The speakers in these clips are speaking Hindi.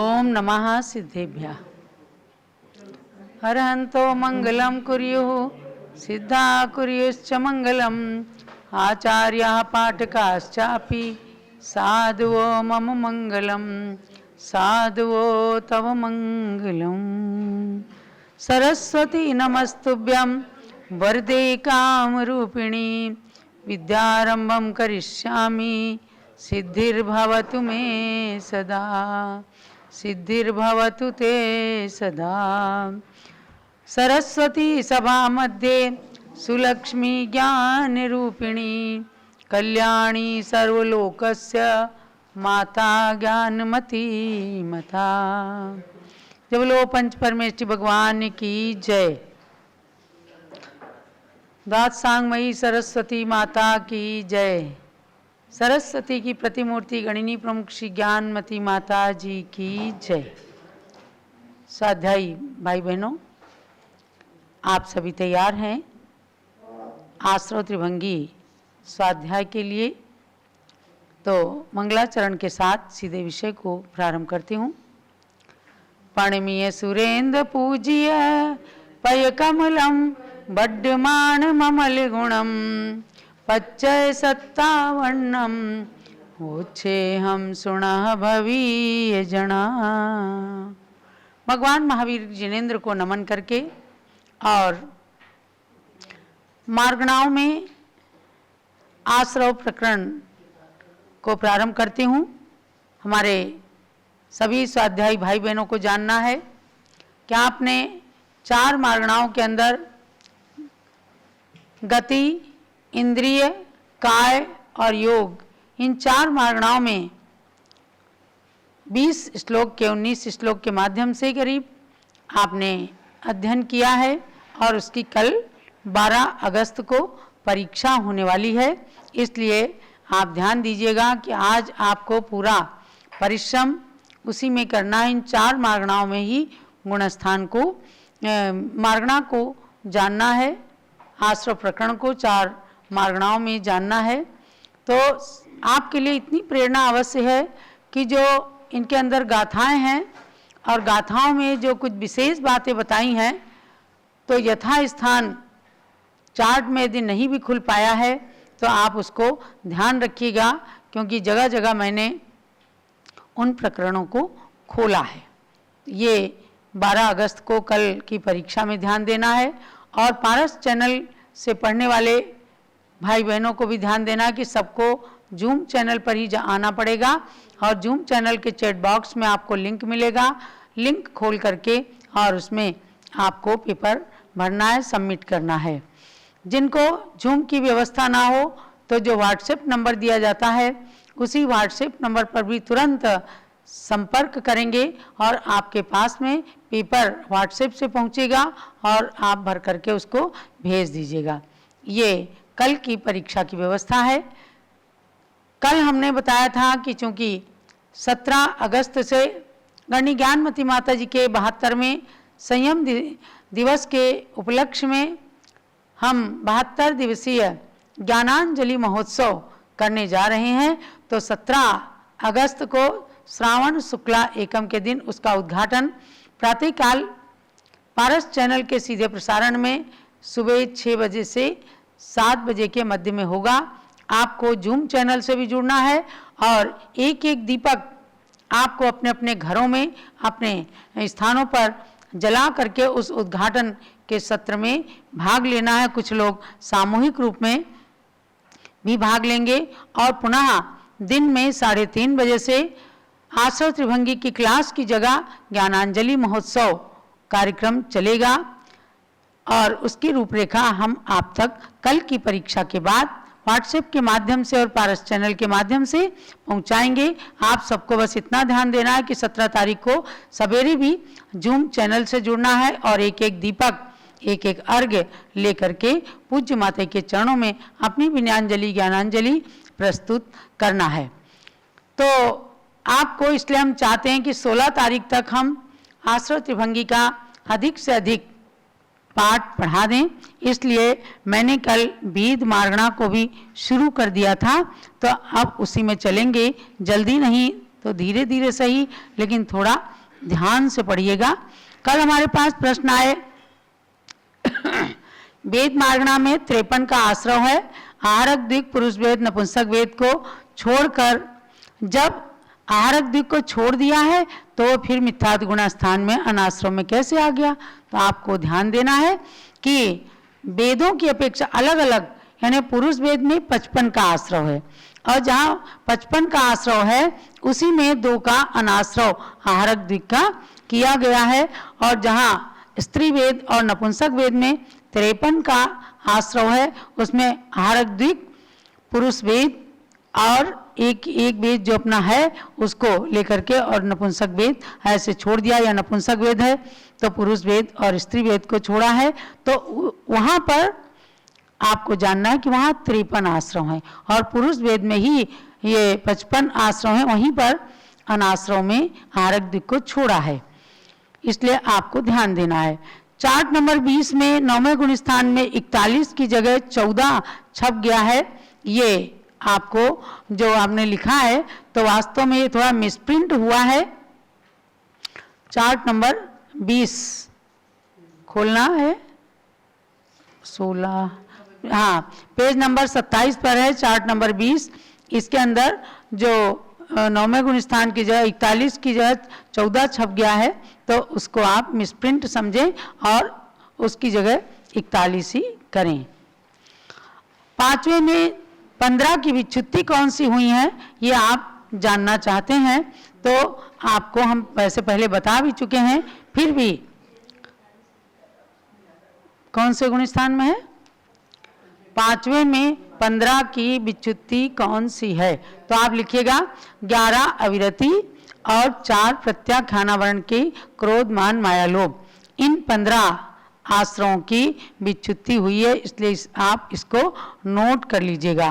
ओम नमः सिद्धेभ्यः। हरहन्तो मंगलं कुर्युः सिद्धा कुर्युश्च मंगलम् आचार्याः पाठकाश्चापि साधुवो मम मंगलम् साधुवो तव मंगलम्। सरस्वती नमस्तुभ्यं वरदे कामरूपिणी विद्यारंभं करिष्यामि सिद्धिर्भवतु मे सदा सिद्धिर्भवतु ते सदा। सरस्वती सभा मध्ये सुलक्ष्मी ज्ञानरूपिणी कल्याणी सर्वलोकस्य माता ज्ञानमती मता। जब बोलो पंच परमेष्टि भगवान की जय। दात सांगमयी सरस्वती माता की जय। सरस्वती की प्रतिमूर्ति गणिनी प्रमुख श्री ज्ञानमती माता जी की जय। स्वाध्यायी भाई बहनों, आप सभी तैयार हैं आश्रव त्रिभंगी स्वाध्याय के लिए? तो मंगलाचरण के साथ सीधे विषय को प्रारंभ करती हूँ। पणमीय सुरेंद्र पूज्य पय कमलम बड्डमान ममल गुणम पच्चय सत्तावन्नम ओछे हम सुना भवीय जना। भगवान महावीर जिनेन्द्र को नमन करके और मार्गणाओं में आश्रव प्रकरण को प्रारंभ करती हूँ। हमारे सभी स्वाध्यायी भाई बहनों को जानना है कि आपने 4 मार्गणाओं के अंदर गति, इंद्रिय, काय और योग, इन 4 मार्गणाओं में 20 श्लोक के 19 श्लोक के माध्यम से करीब आपने अध्ययन किया है और उसकी कल 12 अगस्त को परीक्षा होने वाली है। इसलिए आप ध्यान दीजिएगा कि आज आपको पूरा परिश्रम उसी में करना है। इन 4 मार्गणाओं में ही गुणस्थान को मार्गणा को जानना है। आश्रव प्रकरण को 4 मार्गणाओं में जानना है। तो आपके लिए इतनी प्रेरणा अवश्य है कि जो इनके अंदर गाथाएं हैं और गाथाओं में जो कुछ विशेष बातें बताई हैं, तो यथा स्थान चार्ट में यदि नहीं भी खुल पाया है तो आप उसको ध्यान रखिएगा, क्योंकि जगह जगह मैंने उन प्रकरणों को खोला है। ये 12 अगस्त को कल की परीक्षा में ध्यान देना है। और पारस चैनल से पढ़ने वाले भाई बहनों को भी ध्यान देना कि सबको जूम चैनल पर ही आना पड़ेगा और जूम चैनल के चैट बॉक्स में आपको लिंक मिलेगा। लिंक खोल करके और उसमें आपको पेपर भरना है, सबमिट करना है। जिनको जूम की व्यवस्था ना हो तो जो व्हाट्सएप नंबर दिया जाता है उसी व्हाट्सएप नंबर पर भी तुरंत संपर्क करेंगे और आपके पास में पेपर व्हाट्सएप से पहुंचेगा और आप भर करके उसको भेज दीजिएगा। ये कल की परीक्षा की व्यवस्था है। कल हमने बताया था कि चूंकि 17 अगस्त से गणनी ज्ञानमती माता जी के 72वें संयम दिवस के उपलक्ष्य में हम 72 दिवसीय ज्ञानांजलि महोत्सव करने जा रहे हैं। तो 17 अगस्त को श्रावण शुक्ला एकम के दिन उसका उद्घाटन प्रातःकाल पारस चैनल के सीधे प्रसारण में सुबह 6 बजे से 7 बजे के मध्य में होगा। आपको जूम चैनल से भी जुड़ना है और एक एक दीपक आपको अपने अपने घरों में अपने स्थानों पर जला करके उस उद्घाटन के सत्र में भाग लेना है। कुछ लोग सामूहिक रूप में भी भाग लेंगे और पुनः दिन में 3:30 बजे से आश्रव त्रिभंगी की क्लास की जगह ज्ञानांजलि महोत्सव कार्यक्रम चलेगा और उसकी रूपरेखा हम आप तक कल की परीक्षा के बाद व्हाट्सएप के माध्यम से और पारस चैनल के माध्यम से पहुंचाएंगे। आप सबको बस इतना ध्यान देना है कि 17 तारीख को सवेरे भी जूम चैनल से जुड़ना है और एक एक दीपक एक एक अर्घ्य लेकर के पूज्य माता के चरणों में अपनी विनयाञ्जलि ज्ञानांजलि प्रस्तुत करना है। तो आपको इसलिए हम चाहते हैं कि 16 तारीख तक हम आश्रव त्रिभंगी का अधिक से अधिक पाठ पढ़ा दें। इसलिए मैंने कल वेद मार्गणा को भी शुरू कर दिया था, तो अब उसी में चलेंगे, जल्दी नहीं तो धीरे धीरे सही, लेकिन थोड़ा ध्यान से पढ़िएगा। कल हमारे पास प्रश्न आए वेद मार्गणा में 53 का आश्रव है। आहारक द्विक पुरुष वेद नपुंसक वेद को छोड़कर जब आहारक द्विक को छोड़ दिया है तो फिर मिथ्यात् गुणा स्थान में अनाश्रव में कैसे आ गया। तो आपको ध्यान देना है कि वेदों की अपेक्षा अलग अलग, यानी पुरुष वेद में 55 का आश्रव है और जहाँ 55 का आश्रव है उसी में 2 का अनाश्रव आहारक द्विक का किया गया है, और जहाँ स्त्री वेद और नपुंसक वेद में 53 का आश्रव है उसमें आहारक द्विक पुरुष वेद और एक वेद जो अपना है उसको लेकर के और नपुंसक वेद ऐसे छोड़ दिया, या नपुंसक वेद है तो पुरुष वेद और स्त्री वेद को छोड़ा है। तो वहाँ पर आपको जानना है कि वहाँ 53 आश्रम हैं और पुरुष वेद में ही ये 55 आश्रम हैं, वहीं पर अनाश्रम में आहारक द्विक को छोड़ा है, इसलिए आपको ध्यान देना है। चार्ट नंबर 20 में 9वें गुण स्थान में 41 की जगह 14 छप गया है। ये आपको जो आपने लिखा है तो वास्तव में ये थोड़ा मिसप्रिंट हुआ है। चार्ट नंबर 20 खोलना है, 16, हाँ, पेज नंबर 27 पर है चार्ट नंबर 20। इसके अंदर जो 9वें गुण स्थान की जगह 41 की जगह 14 छप गया है, तो उसको आप मिसप्रिंट समझें और उसकी जगह 41 ही करें। 5वें में 15 की विच्छुत्ति कौन सी हुई है ये आप जानना चाहते हैं तो आपको हम वैसे पहले बता भी चुके हैं, फिर भी कौन से गुण स्थान में है? 5वें में 15 की विच्छुत्ति कौन सी है? तो आप लिखिएगा 11 अविरति और 4 प्रत्याख्यानावरण की क्रोध मान माया लोभ, इन 15 आश्रमों की विच्छुत्ति हुई है, इसलिए आप इसको नोट कर लीजिएगा।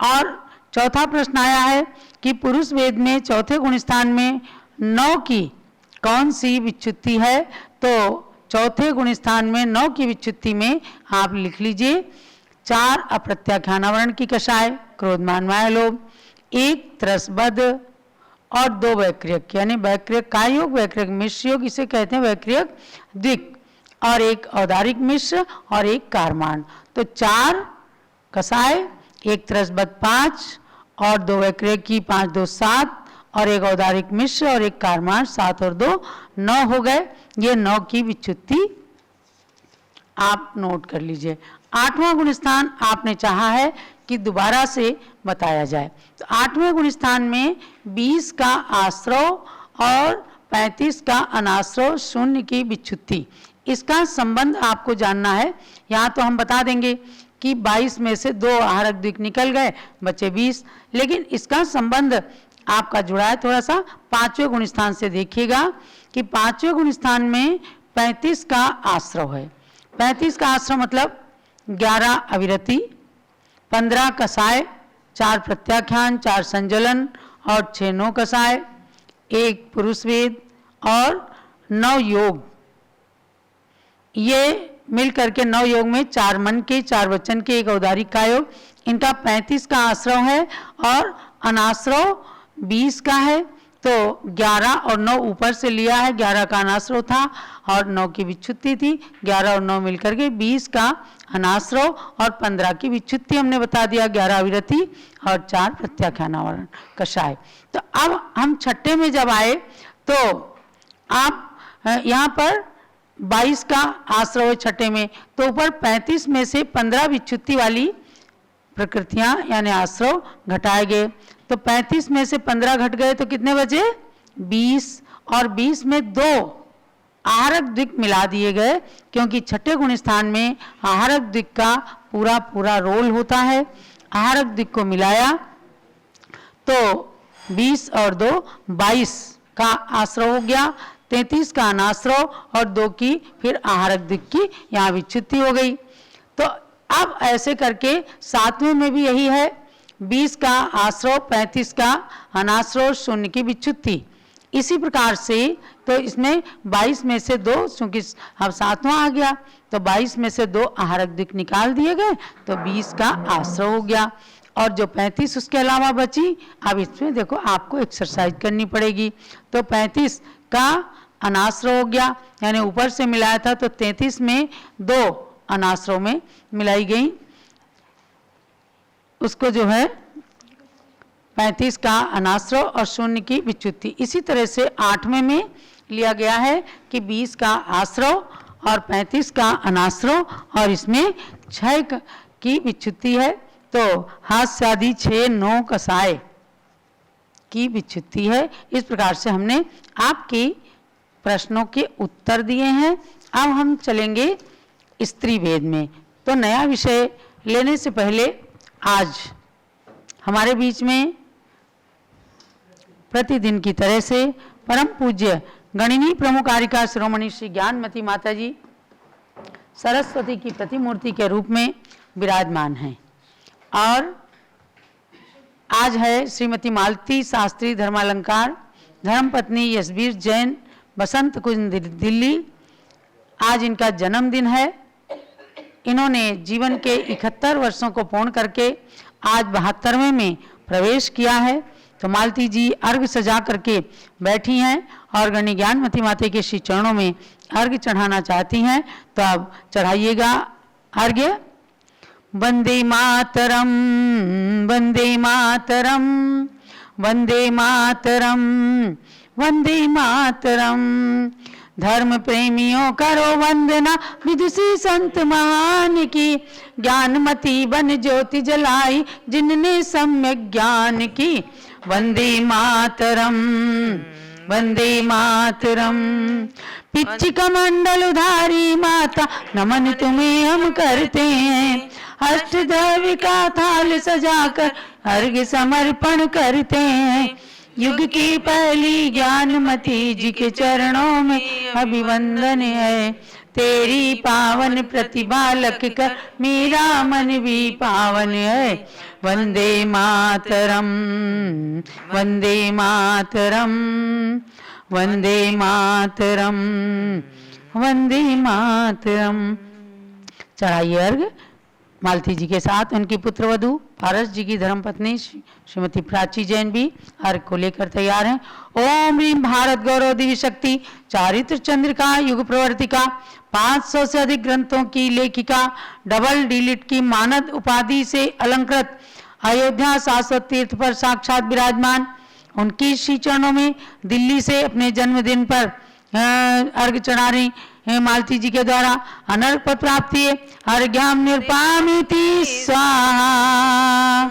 और चौथा प्रश्न आया है कि पुरुष वेद में चौथे गुण स्थान में 9 की कौन सी विच्छुत्ति है? तो चौथे गुण स्थान में 9 की विच्छुत्ति में आप लिख लीजिए 4 अप्रत्याख्यानावरण की कषाय क्रोध मान माया लोभ, 1 त्रसबद्ध और 2 वैक्रियक, यानी वैक्रियक का योग, वैक्रियक मिश्र योग इसे कहते हैं वैक्रियक द्विक, और 1 औदारिक मिश्र और 1 कारमान। तो 4 कसाय, 1 त्रसबद्ध 5 और 2 वैक्रियक की 5 2 7 और 1 औदारिक मिश्र और 1 कारमान 7 और 2 9 हो गए। ये 9 की विच्छुत्ति आप नोट कर लीजिए। 8वां गुण स्थान आपने चाहा है कि दोबारा से बताया जाए, तो 8वें गुण स्थान में 20 का आश्रव और 35 का अनाश्रव शून्य की विच्छुत्ति, इसका संबंध आपको जानना है। यहाँ तो हम बता देंगे कि 22 में से 2 आहारक द्विक निकल गए, बचे 20, लेकिन इसका संबंध आपका जुड़ा है थोड़ा सा 5वें गुण स्थान से। देखिएगा कि 5वें गुण स्थान में 35 का आश्रव है। 35 का आश्रव मतलब 11 अविरति, 15 कसाय, 4 प्रत्याख्यान, 4 संजलन और 6 9 कसाय, 1 पुरुष वेद और 9 योग। ये मिल करके 9 योग में 4 मन के, 4 वचन के, 1 औदारिक का योग, इनका 35 का आश्रव है और अनाश्रव 20 का है। तो 11 और 9 ऊपर से लिया है, 11 का अनाश्रव था और 9 की विच्छुत्ति थी, 11 और 9 मिलकर के 20 का अनाश्रव और 15 की विच्छुत्ति हमने बता दिया, 11 अविरति और 4 प्रत्याख्यानावरण कषाय। तो अब हम छठे में जब आए तो आप यहाँ पर 22 का आश्रव है छठे में, तो ऊपर 35 में से 15 विच्छुत्ति वाली प्रकृतियां यानी आश्रव घटाए गए। तो 35 में से 15 घट गए तो कितने बचे? 20, और 20 में 2 आहारक द्विक मिला दिए गए, क्योंकि छठे गुण स्थान में आहारक द्विक का पूरा पूरा रोल होता है। आहारक द्विक को मिलाया तो 20 और 2 22 का आश्रव हो गया, 33 का अनाश्रव और 2 की फिर आहारक द्विक की यहाँ विच्छुत्ति हो गई। तो अब ऐसे करके 7वें में भी यही है, 20 का आश्रव, 35 का अनाश्रव, 0 की विच्छुत्ति। इसी प्रकार से तो इसमें 22 में से 2, क्योंकि अब 7वां आ गया तो 22 में से 2 आहारक द्विक निकाल दिए गए तो 20 का आश्रव हो गया। और जो 35 उसके अलावा बची, अब इसमें देखो आपको एक्सरसाइज करनी पड़ेगी। तो 35 का अनाश्रय हो गया, यानी ऊपर से मिलाया था तो 33 में 2 अनाश्रयों में मिलाई गई, उसको जो है 35 का अनाश्रय और 0 की विच्युति। इसी तरह से 8वें में लिया गया है कि 20 का आश्रय और 35 का अनाश्रय और इसमें 6 की विच्युति है। तो हाथ से आदि 6 9 कसाय की विच्युति है। इस प्रकार से हमने आपके प्रश्नों के उत्तर दिए हैं। अब हम चलेंगे स्त्री वेद में। तो नया विषय लेने से पहले आज हमारे बीच में प्रतिदिन की तरह से परम पूज्य गणिनी प्रमुखारिका शिरोमणि श्री ज्ञानमती माता जी सरस्वती की प्रतिमूर्ति के रूप में विराजमान हैं। और आज है श्रीमती मालती शास्त्री धर्मालंकार धर्मपत्नी यशवीर जैन बसंत कुंज दिल्ली। आज इनका जन्मदिन है। इन्होंने जीवन के 71 वर्षों को पूर्ण करके आज 72वें में प्रवेश किया है। तो मालती जी अर्घ सजा करके बैठी हैं और गणि ज्ञानमती माता के श्री चरणों में अर्घ चढ़ाना चाहती हैं। तो अब चढ़ाइएगा अर्घ्य। वंदे मातरम वंदे मातरम वंदे मातरम वंदे मातरम। धर्म प्रेमियों करो वंदना विदुषी संत महान की, ज्ञानमती बन ज्योति जलाई जिनने सम्यक ज्ञान की। वंदे मातरम वंदे मातरम। पिच्चिका मंडल उधारी माता नमन तुम्हें हम करते हैं, अष्टदेवी का थाल सजाकर अर्घ्य समर्पण करते हैं। युग की पहली ज्ञानमती जी के चरणों में अभिवंदन है, तेरी पावन प्रतिभा लख कर मेरा मन भी पावन है। वंदे मातरम वंदे मातरम वंदे मातरम वंदे मातरम। चढ़ाइए अर्घ मालती जी के साथ उनकी पुत्रवधू पारस जी की धर्मपत्नी श्रीमती प्राची जैन भी अर्घ को लेकर तैयार हैं। ओम ह्रीम भारत गौरव दिव्य शक्ति चारित्र चंद्रिका युग प्रवर्तिका 500 से अधिक ग्रंथों की लेखिका डबल डिलिट की मानद उपाधि से अलंकृत अयोध्या शाश्वत तीर्थ पर साक्षात विराजमान उनकी श्री चरणों में दिल्ली से अपने जन्मदिन पर अर्घ चढ़ा रही मालती जी के द्वारा अनर्घ पद प्राप्ति है। अर्घ्याम निरपामिति स्वाहा।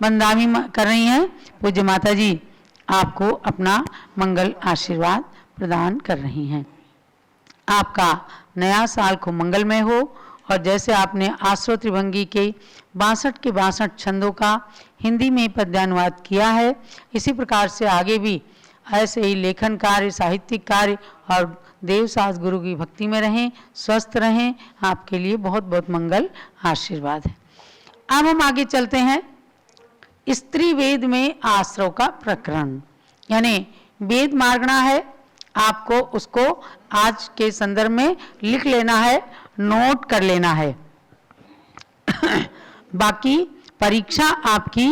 वंदामी कर रही हैं पूज्य माता जी, आपको अपना मंगल आशीर्वाद प्रदान कर रही हैं। आपका नया साल को मंगलमय हो और जैसे आपने आश्रो त्रिभंगी के 62 के 62 छंदों का हिंदी में पद्यानुवाद किया है, इसी प्रकार से आगे भी ऐसे ही लेखन कार्य साहित्यिक कार्य और देवसास गुरु की भक्ति में रहें, स्वस्थ रहें। आपके लिए बहुत बहुत मंगल आशीर्वाद है। अब हम आगे चलते हैं स्त्री वेद में आश्रव का प्रकरण, यानी वेद मार्गना है। आपको उसको आज के संदर्भ में लिख लेना है, नोट कर लेना है। बाकी परीक्षा आपकी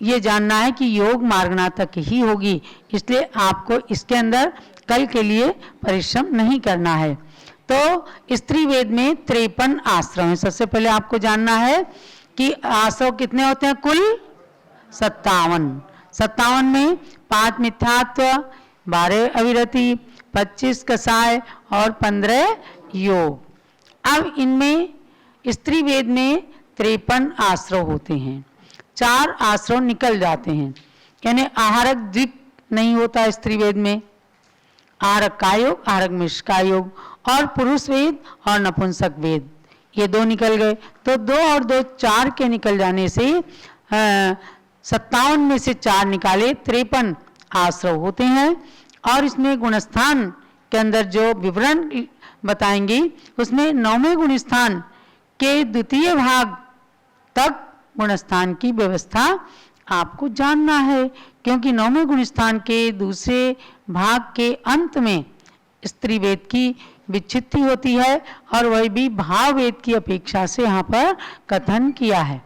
ये जानना है कि योग मार्गना तक ही होगी, इसलिए आपको इसके अंदर कल के लिए परिश्रम नहीं करना है। तो स्त्री वेद में 53 आश्रम है। सबसे पहले आपको जानना है कि आश्रम कितने होते हैं, कुल 57 में 5 मिथ्यात्व, 12 अविरति, 25 कसाय और 15 योग। अब इनमें स्त्री वेद में 53 आश्रम होते हैं, 4 आश्रम निकल जाते हैं, यानी आहारक द्विक नहीं होता स्त्री वेद में। आहारक का योग, आहारक मिश्र का योग और पुरुष वेद और नपुंसक वेद, ये 2 निकल गए। तो 2 और 2 4 के निकल जाने से 57 में से 4 निकाले 53 आश्रम होते हैं। और इसमें गुणस्थान के अंदर जो विवरण बताएंगी उसमें 9वें गुणस्थान के द्वितीय भाग तक गुणस्थान की व्यवस्था आपको जानना है, क्योंकि 9वें गुणस्थान के दूसरे भाग के अंत में स्त्री वेद की विच्छित्ति होती है और वह भी भाव वेद की अपेक्षा से यहाँ पर कथन किया है।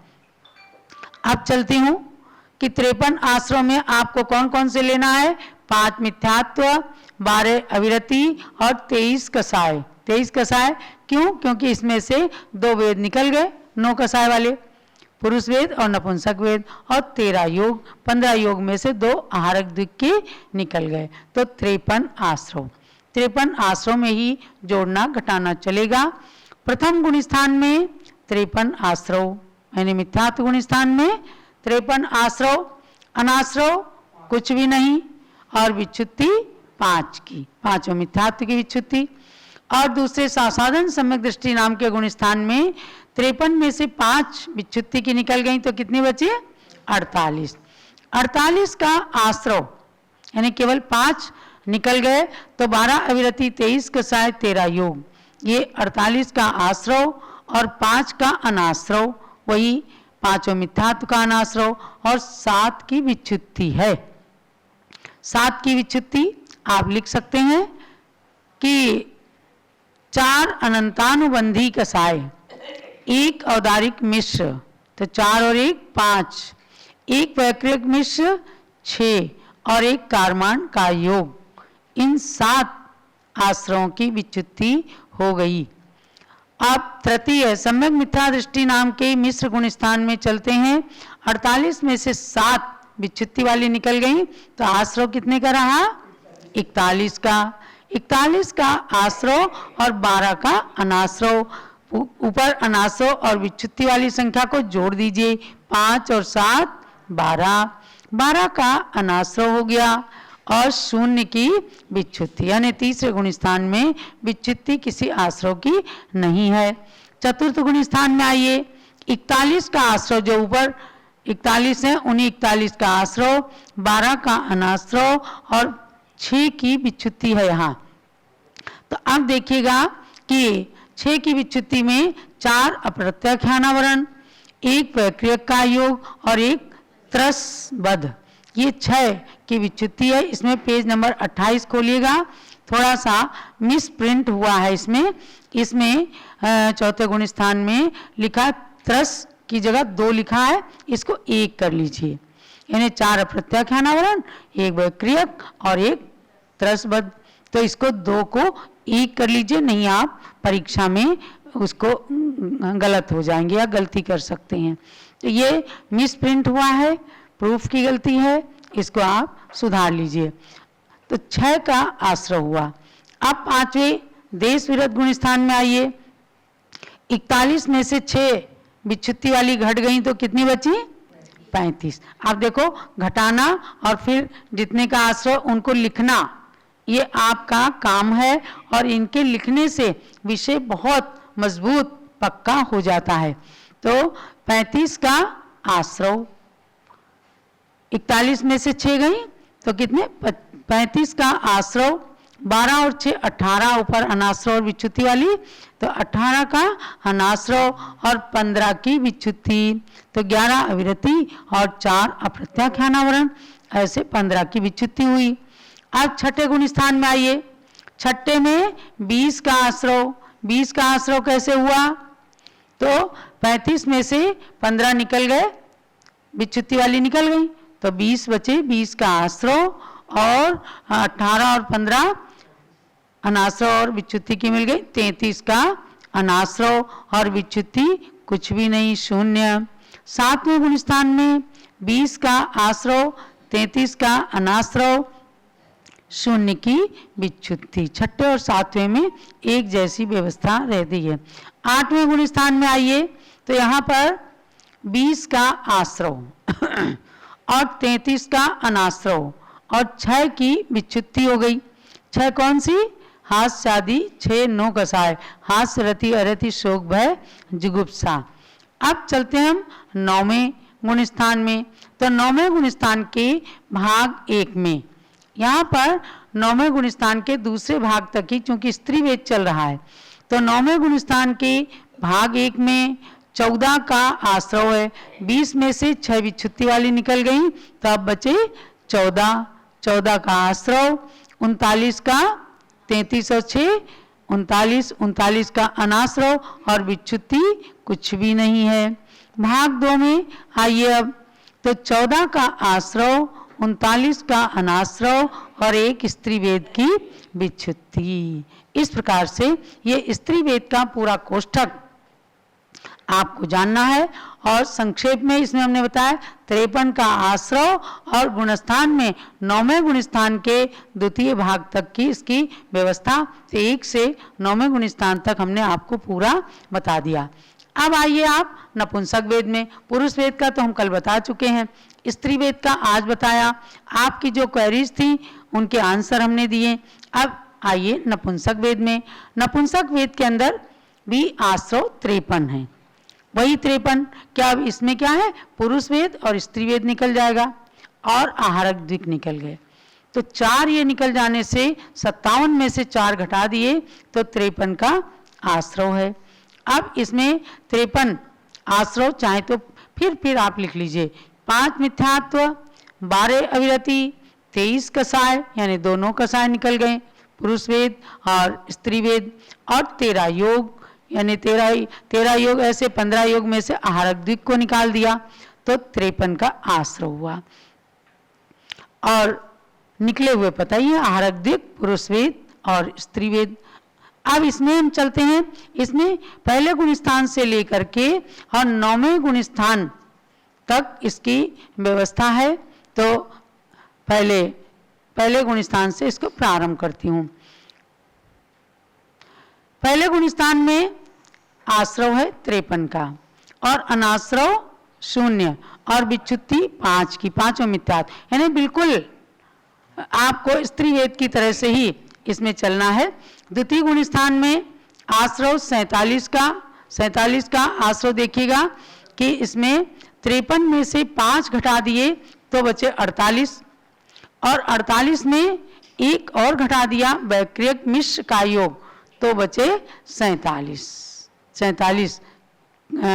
अब चलती हूं कि 53 आश्रयों में आपको कौन कौन से लेना है। 5 मिथ्यात्व, 12 अविरति और 23 कसाय। 23 कसाय क्यों? क्योंकि इसमें से 2 वेद निकल गए, 9 कसाय वाले, पुरुष वेद और नपुंसक वेद, और 13 योग, 15 योग में से 2 आहारक द्विक के निकल गए। तो 53 आश्रय, 53 आश्रयों में ही जोड़ना घटाना चलेगा। प्रथम गुण स्थान में 53 आश्रय, यानी मिथ्यात्व गुण स्थान में 53 आश्रय, अनाश्रय कुछ भी नहीं, और विच्युत्ति 5 की, 5 मिथ्यात्व की विच्युत्ति। और दूसरे साधन सम्यक दृष्टि नाम के गुण स्थान में 53 में से 5 विच्युत्ति की निकल गई, तो कितनी बची? 48। 48 का आश्रय यानी केवल 5 निकल गए, तो 12 अविरति, 23 कसाय, 13 योग, ये 48 का आश्रय और 5 का अनाश्रय, वही 5 मिथ्यात्व का अनाश्रय, और 7 की विच्युत्ति है। 7 की विच्युत्ति आप लिख सकते हैं कि 4 अनंतानुबंधी कसाय, 1 औदारिक मिश्र, तो 4 और 1 5, 1 वैकृत मिश्र 6 और 1 कारमान का योग, इन 7 आश्रयों की विच्युत्ति हो गई। अब तृतीय सम्यक मिथ्या दृष्टि नाम के मिश्र गुण स्थान में चलते हैं। 48 में से 7 विच्युत्ति वाली निकल गई, तो आश्रय कितने का रहा? 41 का। 41 का आश्रय और 12 का अनाश्रय, ऊपर अनाश्रय और विच्युत्ति वाली संख्या को जोड़ दीजिए, 5 और 7 12, 12 का अनाश्रय हो गया और 0 की विच्युत्ति, यानी तीसरे गुण स्थान में विच्युत्ति किसी आश्रय की नहीं है। चतुर्थ गुण स्थान में आइए, 41 का आश्रय, जो ऊपर 41 है उन्हीं 41 का आश्रय, 12 का अनाश्रय और 6 की विच्युत्ति है यहाँ। तो अब देखिएगा कि 6 की विच्युत्ति में 4 अप्रत्याख्यानावरण, 1 वैक्रियक का योग और 1 त्रसबद्ध, ये 6 की विच्युत्ति है। इसमें पेज नंबर 28 खोलिएगा, थोड़ा सा मिस प्रिंट हुआ है इसमें चौथे गुण स्थान में लिखा त्रस की जगह 2 लिखा है, इसको 1 कर लीजिए, यानी 4 अप्रत्याख्यानावरण, 1 वैक्रियक और 1 त्रसबद्ध, तो इसको 2 को 1 कर लीजिए, नहीं आप परीक्षा में उसको गलत हो जाएंगे या गलती कर सकते हैं। तो ये मिस प्रिंट हुआ है, प्रूफ की गलती है, इसको आप सुधार लीजिए। तो 6 का आश्रय हुआ। अब 5वें देश विरोध गुण स्थान में आइए, 41 में से 6 विच्युत्ति वाली घट गई, तो कितनी बची? 35। आप देखो घटाना और फिर जितने का आश्रय उनको लिखना, ये आपका काम है, और इनके लिखने से विषय बहुत मजबूत पक्का हो जाता है। तो 35 का आश्रय, 41 में से 6 गई तो कितने? 35 का आश्रय, 12 और 6 18, ऊपर अनाश्रय और विच्युत्ति वाली, तो 18 का अनाश्रय और 15 की विच्युत्ति, तो 11 अविरति और 4 अप्रत्याख्यानावरण, ऐसे 15 की विच्युत्ति हुई। अब छठे गुण स्थान में आइए, छठे में 20 का आश्रय, 20 का आश्रय कैसे हुआ? तो 35 में से 15 निकल गए, विच्युत्ति वाली निकल गई, तो 20 बचे, 20 का आश्रय और 18 और 15 अनाश्रय और विच्युत्ति की मिल गई, 33 का अनाश्रय और विच्युत्ति कुछ भी नहीं, 0। सातवें गुण स्थान में 20 का आश्रय, 33 का अनाश्रय, 0 की विच्युत्ति। छठे और सातवें में एक जैसी व्यवस्था रहती है। आठवें गुण स्थान में आइए, तो यहाँ पर 20 का आश्रय और 33 का अनाश्रय और 6 की विच्युत्ति हो गई। 6 कौन सी? हास्य आदि, 6 9 कसाय, हास्य रति अरति शोक भय जुगुप्सा। अब चलते हम 9वें गुण स्थान में, तो 9वें गुण स्थान के भाग 1 में, यहाँ पर 9वें गुण स्थान के दूसरे भाग तक ही, चूंकि स्त्री वेद चल रहा है, तो 9वें गुण स्थान के भाग 1 में 14 का आश्रय है, 20 में से 6 विच्युत्ति वाली निकल गई, तो अब बचे 14, 14 का आश्रय, 39 का, 33 और 6 39, 39 का अनाश्रय और विच्युत्ति कुछ भी नहीं है। भाग 2 में आइए अब, तो 14 का आश्रव, 39 का अनाश्रव और एक स्त्री वेद की विच्छुत्ति। इस प्रकार से ये स्त्री वेद का पूरा कोष्ठक आपको जानना है। और संक्षेप में इसमें हमने बताया 53 का आश्रव और गुणस्थान में 9वें गुणस्थान के द्वितीय भाग तक की इसकी व्यवस्था, 1 से 9वें गुणस्थान तक हमने आपको पूरा बता दिया। अब आइए आप नपुंसक वेद में। पुरुष वेद का तो हम कल बता चुके हैं, स्त्री वेद का आज बताया। आपकी जो क्वेरीज थी उनके आंसर हमने दिए। अब आइए नपुंसक वेद में। नपुंसक वेद के अंदर भी आश्रव 53 है, वही 53। क्या अब इसमें क्या है, पुरुष वेद और स्त्री वेद निकल जाएगा और आहारक द्विक निकल गए, तो 4 ये निकल जाने से 57 में से 4 घटा दिए तो 53 का आश्रव है। अब इसमें 53 आश्रव चाहे तो फिर आप लिख लीजिए, 5 मिथ्यात्व, 12 अविरति, 23 कसाय, यानी दोनों कसाय निकल गए, पुरुष वेद और स्त्री वेद, और 13 योग, यानी 13 योग, ऐसे 15 योग में से आहारक द्विक को निकाल दिया तो 53 का आश्रव हुआ। और निकले हुए पता ही है आहारक द्विक, पुरुष वेद और स्त्री वेद। अब इसमें हम चलते हैं, इसमें पहले गुणस्थान से लेकर के और 9वें गुणस्थान तक इसकी व्यवस्था है। तो पहले गुणस्थान से इसको प्रारंभ करती हूँ। पहले गुणस्थान में आश्रव है 53 का और अनाश्रव 0 और विच्छुत्ति 5 की, 5 मिथ्यात्, यानी बिल्कुल आपको स्त्री वेद की तरह से ही इसमें चलना है। द्वितीय गुणस्थान में आश्रव 47 का आश्रव देखिएगा कि इसमें 53 में से 5 घटा दिए तो बचे 48, और 48 में एक और घटा दिया वैक्रियक मिश्र का योग तो बचे 47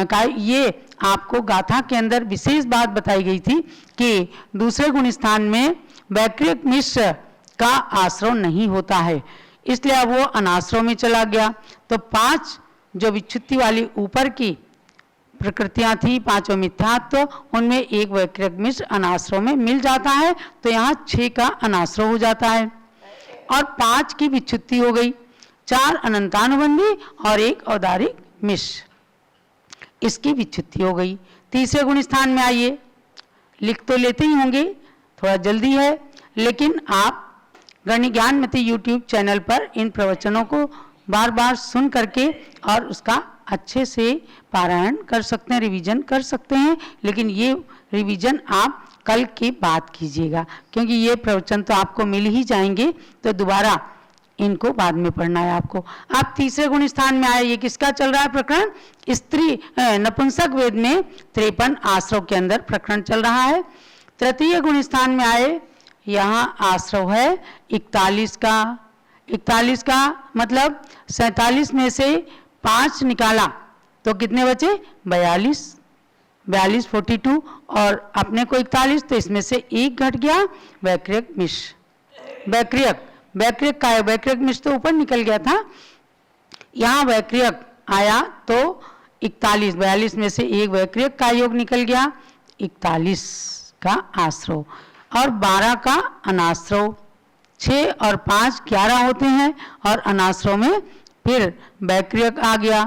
का। ये आपको गाथा के अंदर विशेष बात बताई गई थी कि दूसरे गुणस्थान में वैक्रियक मिश्र का आश्रव नहीं होता है, इसलिए अब वो अनाश्रव में चला गया। तो 5 जो विच्छुत्ति वाली ऊपर की प्रकृतियां थी, 5 मिथ्यात्व, उनमें एक वैक्रियक मिश्र अनाश्रव में मिल जाता है, तो यहाँ 6 का अनाश्रव हो जाता है और 5 की विच्छुत्ति हो गई, 4 अनंतानुबंधी और 1 औदारिक मिश्र, इसकी विच्छुत्ति हो गई। तीसरे गुणस्थान में आइए, लिख तो लेते ही होंगे, थोड़ा जल्दी है, लेकिन आप गणित ज्ञानमती यूट्यूब चैनल पर इन प्रवचनों को बार बार सुन करके और उसका अच्छे से पारायण कर सकते हैं, रिवीजन कर सकते हैं। लेकिन ये रिवीजन आप कल की बात कीजिएगा, क्योंकि ये प्रवचन तो आपको मिल ही जाएंगे, तो दोबारा इनको बाद में पढ़ना है आपको। आप तीसरे गुणस्थान में आए, ये किसका चल रहा है प्रकरण, स्त्री नपुंसक वेद में 53 आश्रव के अंदर प्रकरण चल रहा है। तृतीय गुणस्थान में आए, यहाँ आश्रव है 41 का मतलब 47 में से 5 निकाला तो कितने बचे 42 42 और अपने को 41, तो इसमें से 1 घट गया वैक्रियक मिश्र। वैक्रियक का वैक्रियक मिश्र तो ऊपर निकल गया था, यहाँ वैक्रियक आया तो 42 में से 1 वैक्रियक का योग निकल गया, 41 का आश्रव और 12 का अनाश्रव। 6 और 5 11 होते हैं और अनाश्रव में फिर वैक्रियक आ गया,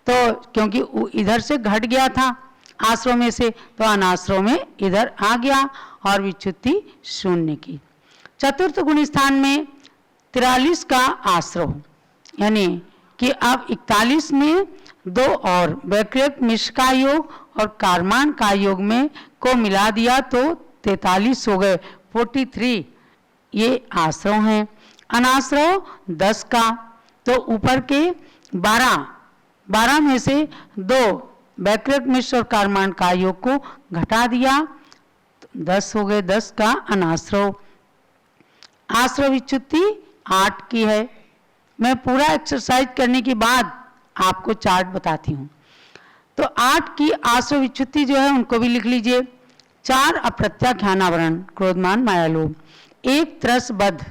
तो क्योंकि इधर से घट गया था आश्रव में से, तो अनाश्रव में इधर आ गया और विच्छुत्ति 0 की। चतुर्थ गुणस्थान में 43 का आश्रव, यानी कि अब 41 में 2 और वैक्रियक मिश्र का योग और कारमान का योग में को मिला दिया तो 43 हो गए, 43 ये आश्रव हैं। अनाश्रव 10 का, तो ऊपर के 12 में से 2 वैक्रियक मिश्र और कारमान का योग को घटा दिया, 10 हो गए, 10 का अनाश्रव। आश्रव विच्छुत्ति 8 की है। मैं पूरा एक्सरसाइज करने के बाद आपको चार्ट बताती हूँ। तो 8 की आश्रव विच्छुत्ति जो है उनको भी लिख लीजिए। 4 अप्रत्याख्यानावरण क्रोधमान मायालोभ, 1 त्रसबद्ध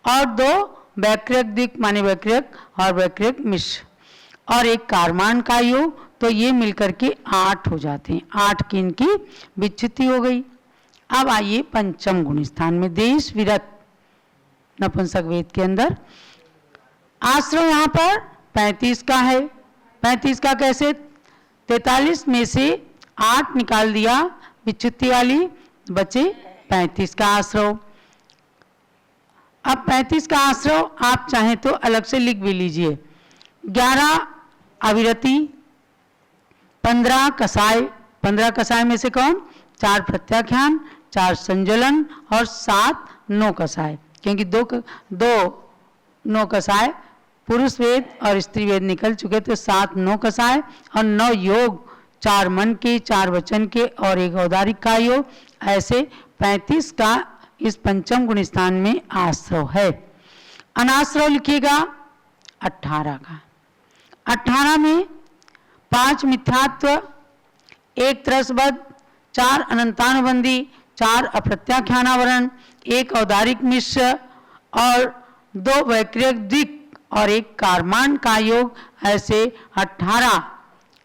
और 2 वैक्रियक दिक् माने वैक्रियक और वैक्रियक मिश्र और 1 कारमान का योग तो ये मिलकर के 8 हो जाते हैं। 8 की इनकी विच्छित्ति हो गई। अब आइए पंचम गुण स्थान में, देश विरत नपुंसक वेद के अंदर आश्रव यहाँ पर 35 का है। 35 का कैसे? 43 में से 8 निकाल दिया विच्छित्ति वाली, बचे 35 का आश्रव। अब 35 का आश्रव आप चाहें तो अलग से लिख भी लीजिए। 11 अविरति, 15 कसाय। 15 कसाय में से कौन? 4 प्रत्याख्यान, 4 संज्वलन और 7 नौ कसाय, क्योंकि दो नौ कसाय पुरुष वेद और स्त्री वेद निकल चुके, तो 7 नौ कसाय और 9 योग, 4 मन के, 4 वचन के और 1 औदारिक का योग। ऐसे 35 का इस पंचम गुण स्थान में आश्रव है। अनाश्रव लिखिएगा 18 का। 18 में 5 मिथ्यात्व, 1 त्रसबद्ध, 4 अनंतानुबंधी, 4 अप्रत्याख्यानावरण, 1 औदारिक मिश्र और 2 वैक्रिक दिक् और 1 कारमान का योग। ऐसे 18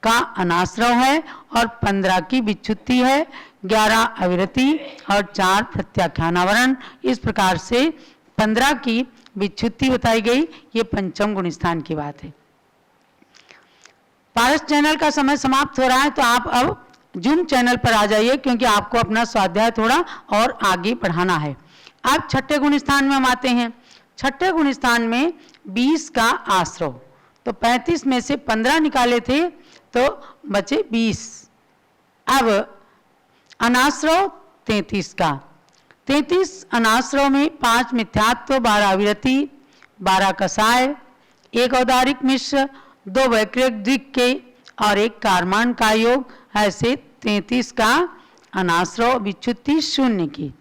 का अनाश्रव है और 15 की विच्छुत्ति है, 11 अविरति और 4 प्रत्याख्यानावरण। इस प्रकार से 15 की विच्छुत्ति बताई गई। ये पंचम गुण स्थान की बात है। पारस चैनल का समय समाप्त हो रहा है, तो आप अब जूम चैनल पर आ जाइए, क्योंकि आपको अपना स्वाध्याय थोड़ा और आगे बढ़ाना है। अब छठे गुण स्थान में हम आते हैं। छठे गुण स्थान में 20 का आश्रव, तो 35 में से 15 निकाले थे तो बचे 20। अब अनाश्रव 33 का। 33 अनाश्रव में 5 मिथ्यात्व, 12 अविरति, 12 कसाय, 1 औदारिक मिश्र, 2 वैक्रिक दिक् के और 1 कारमान का योग। ऐसे 33 का अनाश्रव, विच्छुत्ति 0 की।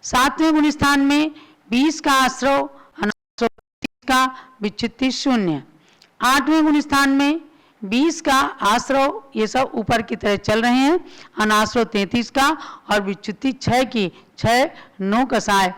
7वें गुण स्थान में 20 का आश्रव, अनाश्रव 30 का, विच्छुत्ति 0। 8वें गुण स्थान में 20 का आश्रव, ये सब ऊपर की तरह चल रहे हैं, अनाश्रव 33 का और विच्छुत्ति 6 की। 6 नौ कसाय